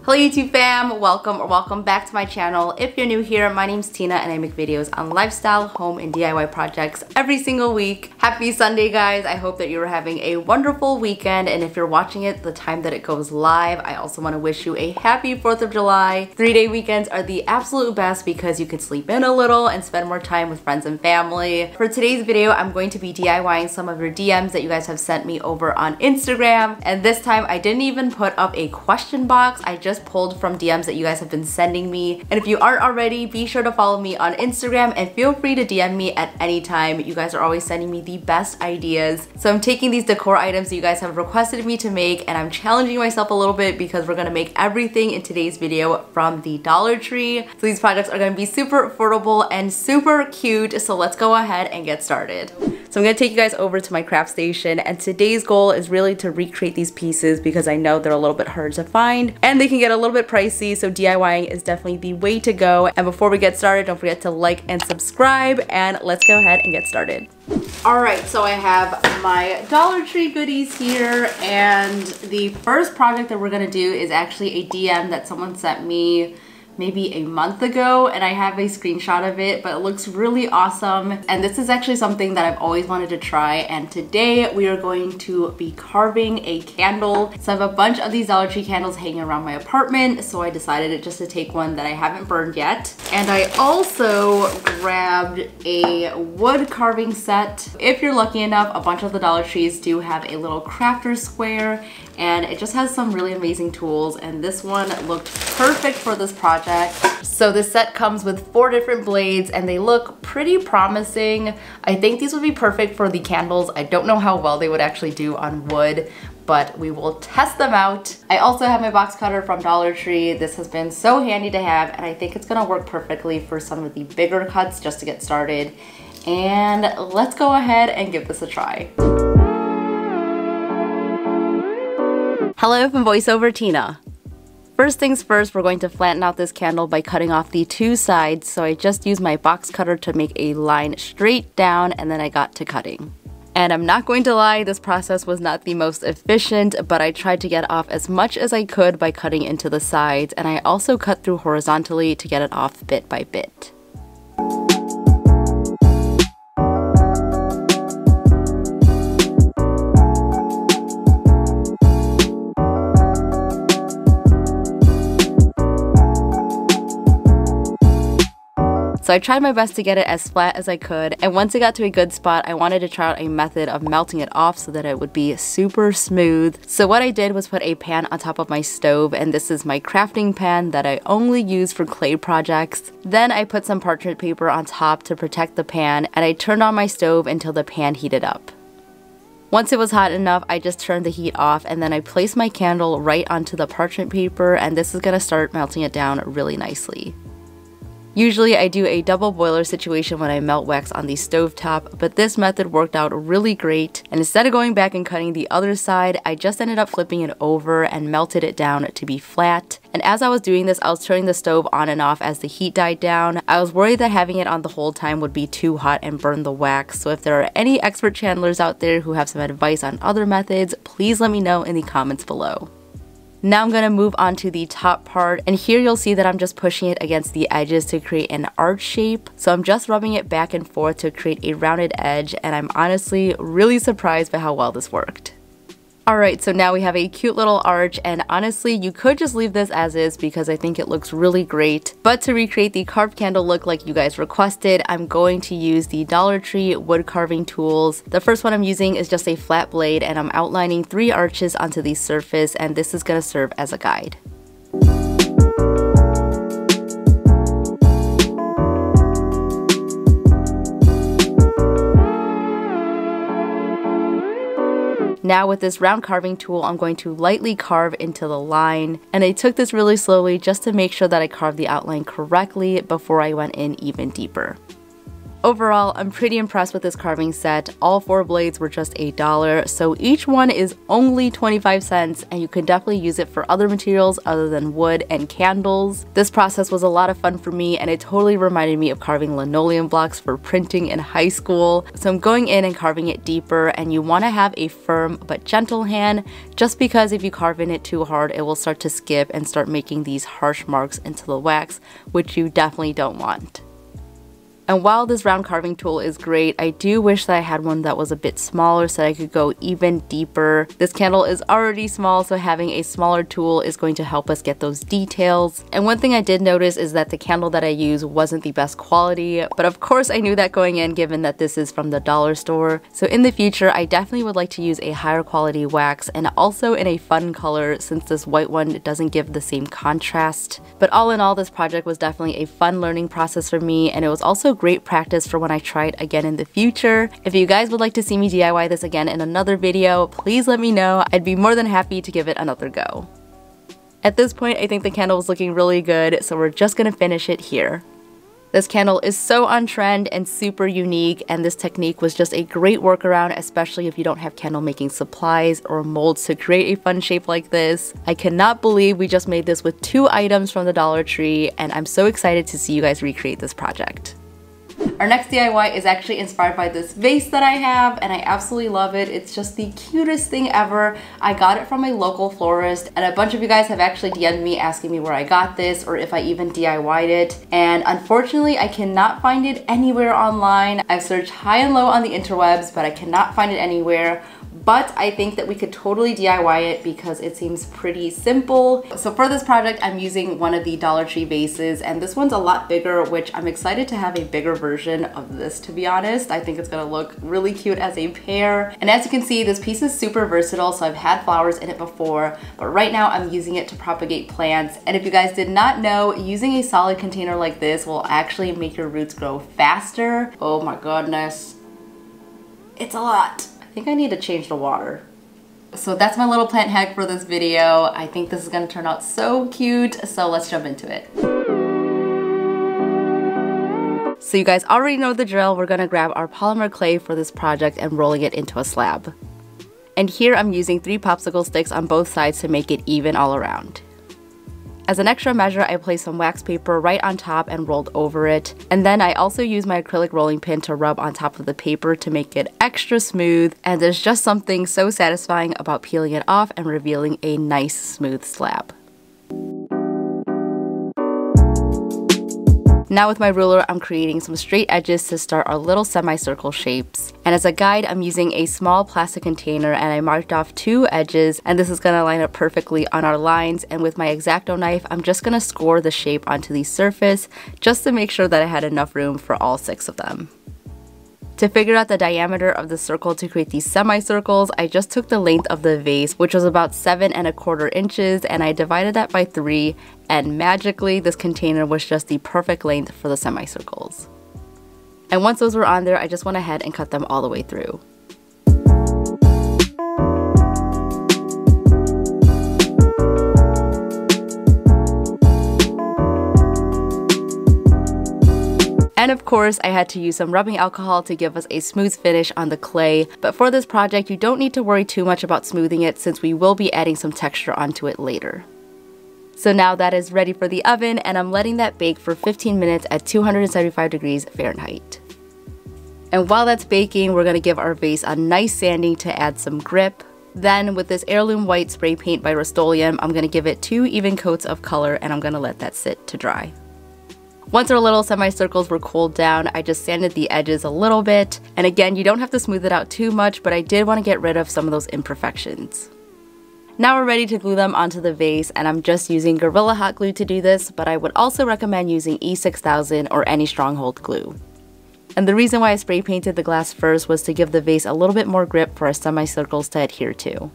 Hello YouTube fam, welcome back to my channel. If you're new here, my name's Tina and I make videos on lifestyle, home, and DIY projects every single week. Happy Sunday guys, I hope that you're having a wonderful weekend, and if you're watching it the time that it goes live, I also want to wish you a happy 4th of July. 3-day weekends are the absolute best because you can sleep in a little and spend more time with friends and family. For today's video, I'm going to be DIYing some of your DMs that you guys have sent me over on Instagram, and this time I didn't even put up a question box. I just pulled from DMs that you guys have been sending me. And if you aren't already, be sure to follow me on Instagram and feel free to DM me at any time. You guys are always sending me the best ideas. So I'm taking these decor items that you guys have requested me to make and I'm challenging myself a little bit because we're gonna make everything in today's video from the Dollar Tree. So these projects are gonna be super affordable and super cute. So let's go ahead and get started. So I'm gonna take you guys over to my craft station, and today's goal is really to recreate these pieces because I know they're a little bit hard to find and they can get a little bit pricey, so DIYing is definitely the way to go. And before we get started, don't forget to like and subscribe, and let's go ahead and get started. Alright, so I have my Dollar Tree goodies here, and the first project that we're gonna do is actually a DM that someone sent me maybe a month ago, and I have a screenshot of it, but it looks really awesome. And this is actually something that I've always wanted to try, and today we are going to be carving a candle. So I have a bunch of these Dollar Tree candles hanging around my apartment, so I decided just to take one that I haven't burned yet. And I also grabbed a wood carving set. If you're lucky enough, a bunch of the Dollar Trees do have a little crafter square, and it just has some really amazing tools, and this one looked perfect for this project. So this set comes with 4 different blades and they look pretty promising. I think these would be perfect for the candles. I don't know how well they would actually do on wood, but we will test them out. I also have my box cutter from Dollar Tree. This has been so handy to have, and I think it's gonna work perfectly for some of the bigger cuts just to get started. And let's go ahead and give this a try. Hello from VoiceOver Tina. First things first, we're going to flatten out this candle by cutting off the 2 sides. So I just used my box cutter to make a line straight down, and then I got to cutting. And I'm not going to lie, this process was not the most efficient, but I tried to get off as much as I could by cutting into the sides, and I also cut through horizontally to get it off bit by bit. So I tried my best to get it as flat as I could, and once it got to a good spot, I wanted to try out a method of melting it off so that it would be super smooth. So what I did was put a pan on top of my stove, and this is my crafting pan that I only use for clay projects. Then I put some parchment paper on top to protect the pan, and I turned on my stove until the pan heated up. Once it was hot enough, I just turned the heat off, and then I placed my candle right onto the parchment paper, and this is gonna start melting it down really nicely. Usually I do a double boiler situation when I melt wax on the stovetop, but this method worked out really great, and instead of going back and cutting the other side, I just ended up flipping it over and melted it down to be flat. And as I was doing this, I was turning the stove on and off as the heat died down. I was worried that having it on the whole time would be too hot and burn the wax, so if there are any expert chandlers out there who have some advice on other methods, please let me know in the comments below. Now I'm going to move on to the top part, and here you'll see that I'm just pushing it against the edges to create an arch shape. So I'm just rubbing it back and forth to create a rounded edge, and I'm honestly really surprised by how well this worked. Alright, so now we have a cute little arch, and honestly you could just leave this as is because I think it looks really great. But to recreate the carved candle look like you guys requested, I'm going to use the Dollar Tree wood carving tools. The first one I'm using is just a flat blade, and I'm outlining 3 arches onto the surface, and this is going to serve as a guide. Now with this round carving tool, I'm going to lightly carve into the line, and I took this really slowly just to make sure that I carved the outline correctly before I went in even deeper. Overall, I'm pretty impressed with this carving set. All 4 blades were just $1, so each one is only 25 cents, and you can definitely use it for other materials other than wood and candles. This process was a lot of fun for me, and it totally reminded me of carving linoleum blocks for printing in high school. So I'm going in and carving it deeper, and you want to have a firm but gentle hand, just because if you carve in it too hard, it will start to skip and start making these harsh marks into the wax, which you definitely don't want. And while this round carving tool is great, I do wish that I had one that was a bit smaller so that I could go even deeper. This candle is already small, so having a smaller tool is going to help us get those details. And one thing I did notice is that the candle that I use wasn't the best quality, but of course I knew that going in given that this is from the dollar store. So in the future, I definitely would like to use a higher quality wax and also in a fun color since this white one doesn't give the same contrast. But all in all, this project was definitely a fun learning process for me, and it was also great practice for when I try it again in the future. If you guys would like to see me DIY this again in another video, please let me know. I'd be more than happy to give it another go. At this point, I think the candle is looking really good, so we're just gonna finish it here. This candle is so on trend and super unique, and this technique was just a great workaround, especially if you don't have candle making supplies or molds to create a fun shape like this. I cannot believe we just made this with 2 items from the Dollar Tree, and I'm so excited to see you guys recreate this project. Our next DIY is actually inspired by this vase that I have, and I absolutely love it. It's just the cutest thing ever. I got it from a local florist, and a bunch of you guys have actually DM'd me asking me where I got this or if I even DIY'd it. And unfortunately, I cannot find it anywhere online. I've searched high and low on the interwebs, but I cannot find it anywhere. But I think that we could totally DIY it because it seems pretty simple. So for this project, I'm using one of the Dollar Tree vases, and this one's a lot bigger, which I'm excited to have a bigger version of this, to be honest. I think it's gonna look really cute as a pair. And as you can see, this piece is super versatile, so I've had flowers in it before, but right now I'm using it to propagate plants. And if you guys did not know, using a solid container like this will actually make your roots grow faster. Oh my goodness. It's a lot. I think I need to change the water. So that's my little plant hack for this video. I think this is gonna turn out so cute, so let's jump into it. So you guys already know the drill. We're gonna grab our polymer clay for this project and rolling it into a slab. And here I'm using 3 popsicle sticks on both sides to make it even all around. As an extra measure, I placed some wax paper right on top and rolled over it. And then I also used my acrylic rolling pin to rub on top of the paper to make it extra smooth. And there's just something so satisfying about peeling it off and revealing a nice smooth slab. Now with my ruler, I'm creating some straight edges to start our little semicircle shapes. And as a guide, I'm using a small plastic container, and I marked off 2 edges, and this is gonna line up perfectly on our lines. And with my X-Acto knife, I'm just gonna score the shape onto the surface just to make sure that I had enough room for all 6 of them. To figure out the diameter of the circle to create these semicircles, I just took the length of the vase, which was about 7 1/4 inches, and I divided that by 3, and magically this container was just the perfect length for the semicircles. And once those were on there, I just went ahead and cut them all the way through. And of course, I had to use some rubbing alcohol to give us a smooth finish on the clay. But for this project, you don't need to worry too much about smoothing it since we will be adding some texture onto it later. So now that is ready for the oven, and I'm letting that bake for 15 minutes at 275 degrees Fahrenheit. And while that's baking, we're gonna give our vase a nice sanding to add some grip. Then with this heirloom white spray paint by Rust-Oleum, I'm gonna give it 2 even coats of color, and I'm gonna let that sit to dry. Once our little semicircles were cooled down, I just sanded the edges a little bit. And again, you don't have to smooth it out too much, but I did want to get rid of some of those imperfections. Now we're ready to glue them onto the vase, and I'm just using Gorilla Hot Glue to do this, but I would also recommend using E6000 or any stronghold glue. And the reason why I spray painted the glass first was to give the vase a little bit more grip for our semicircles to adhere to.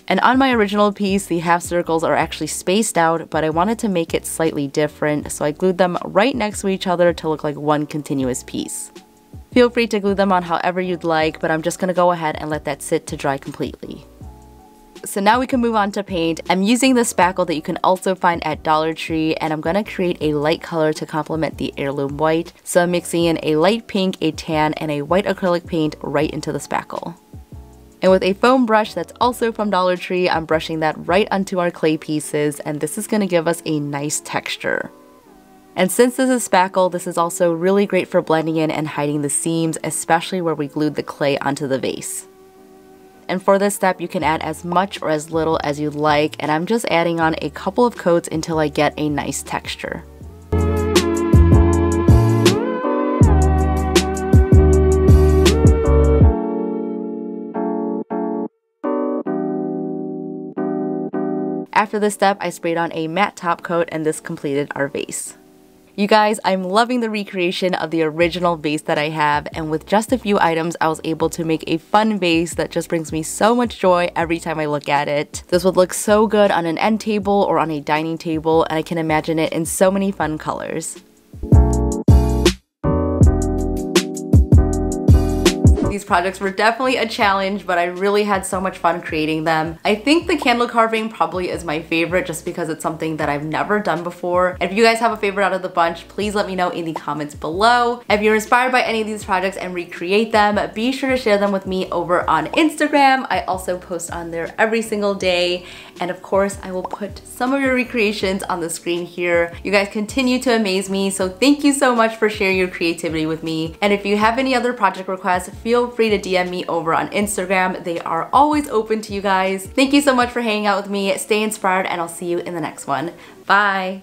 And on my original piece, the half circles are actually spaced out, but I wanted to make it slightly different, so I glued them right next to each other to look like one continuous piece. Feel free to glue them on however you'd like, but I'm just gonna go ahead and let that sit to dry completely. So now we can move on to paint. I'm using the spackle that you can also find at Dollar Tree, and I'm gonna create a light color to complement the heirloom white. So I'm mixing in a light pink, a tan, and a white acrylic paint right into the spackle. And with a foam brush that's also from Dollar Tree, I'm brushing that right onto our clay pieces, and this is gonna give us a nice texture. And since this is spackle, this is also really great for blending in and hiding the seams, especially where we glued the clay onto the vase. And for this step, you can add as much or as little as you'd like, and I'm just adding on a couple of coats until I get a nice texture. After this step, I sprayed on a matte top coat, and this completed our vase. You guys, I'm loving the recreation of the original vase that I have, and with just a few items, I was able to make a fun vase that just brings me so much joy every time I look at it. This would look so good on an end table or on a dining table, and I can imagine it in so many fun colors. These projects were definitely a challenge, but I really had so much fun creating them. I think the candle carving probably is my favorite just because it's something that I've never done before. And if you guys have a favorite out of the bunch, please let me know in the comments below. If you're inspired by any of these projects and recreate them, be sure to share them with me over on Instagram. I also post on there every single day. And of course, I will put some of your recreations on the screen here. You guys continue to amaze me, so thank you so much for sharing your creativity with me. And if you have any other project requests, feel free to DM me over on Instagram. They are always open to you guys. Thank you so much for hanging out with me. Stay inspired, and I'll see you in the next one. Bye!